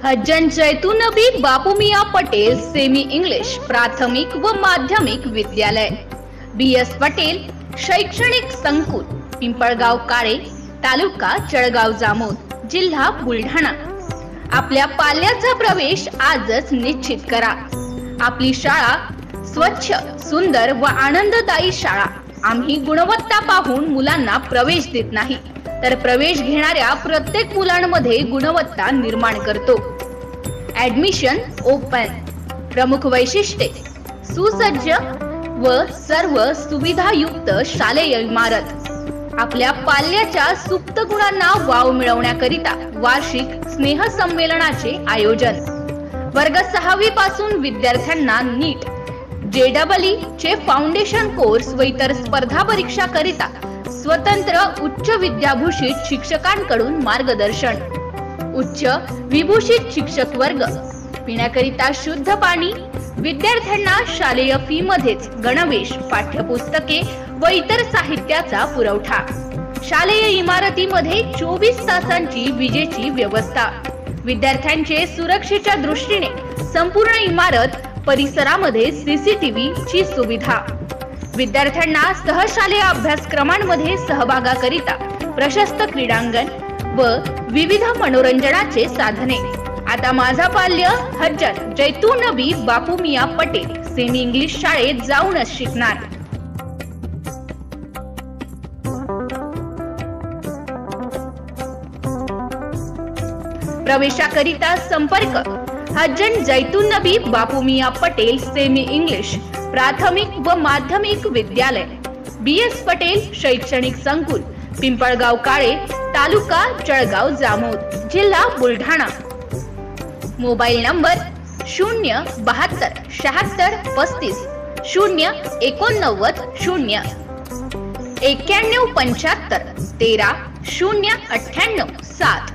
हज्जन जैतूनबी बापू मियां Patel semi English प्राथमिक व माध्यमिक विद्यालय, BS पटेल शैक्षणिक संकुल, पिंपळगाव काळे, तालुका जळगाव जामोद, जिल्हा बुलढाणा। आपल्या पाल्याचा प्रवेश आजच निश्चित करा। आपली शाळा स्वच्छ, सुंदर व आनंददायी शाळा। आम्ही गुणवत्ता पाहून मुलांना प्रवेश देत नाही, तर प्रवेश घेणाऱ्या प्रत्येक मुलांमध्ये गुणवत्ता निर्माण करतो। Admission open. प्रमुख वैशिष्ट्ये: सुसज्ज व सर्व सुविधायुक्त शालेय इमारत। आपल्या पाल्याच्या सुप्त गुणांना वाव मिळवण्याकरिता वार्षिक स्नेहसंमेलनाचे आयोजन। वर्ग 6वी पासून विद्यार्थ्यांना नीट, JEE चे फाउंडेशन कोर्स व इतर स्पर्धा परीक्षा करिता स्वतंत्र उच्च विद्याभूषित शिक्षकांकडून मार्गदर्शन। उच्च विभूषित शिक्षक वर्ग, पिण्याकरिता शुद्ध पाणी, विद्यार्थ्यांना शालेय फी मध्येच गणवेश, पाठ्यपुस्तके व इतर साहित्याचा पुरवठा। शालेय इमारतीमध्ये 24 तासांची विजेची व्यवस्था। विद्यार्थ्यांचे सुरक्षेच्या दृष्टीने संपूर्ण इमारत परिसरामध्ये CCTV ची सुविधा। विद्यार्थ्यांना सहशालेय अभ्यासक्रमांमध्ये सहभागाकरिता प्रशस्त क्रीडांगण व विविध मनोरंजनाचे साधने। आता माझा पाल्य हज्जन जैतूनबी बापू मियां पटेल सेमी इंग्लिश शाळेत जाऊनच शिकणार। प्रवेशाकरिता संपर्क: हज्जन जैतूनबी बापू मियां पटेल सेमी इंग्लिश प्राथमिक व माध्यमिक विद्यालय, BS पटेल शैक्षणिक संकुल, पिंपळगाव काळे, तालुका जळगाव जामोद, जिल्हा बुलढाणा। Mobile number 072 76 35 089 0 91 75 13 098 7।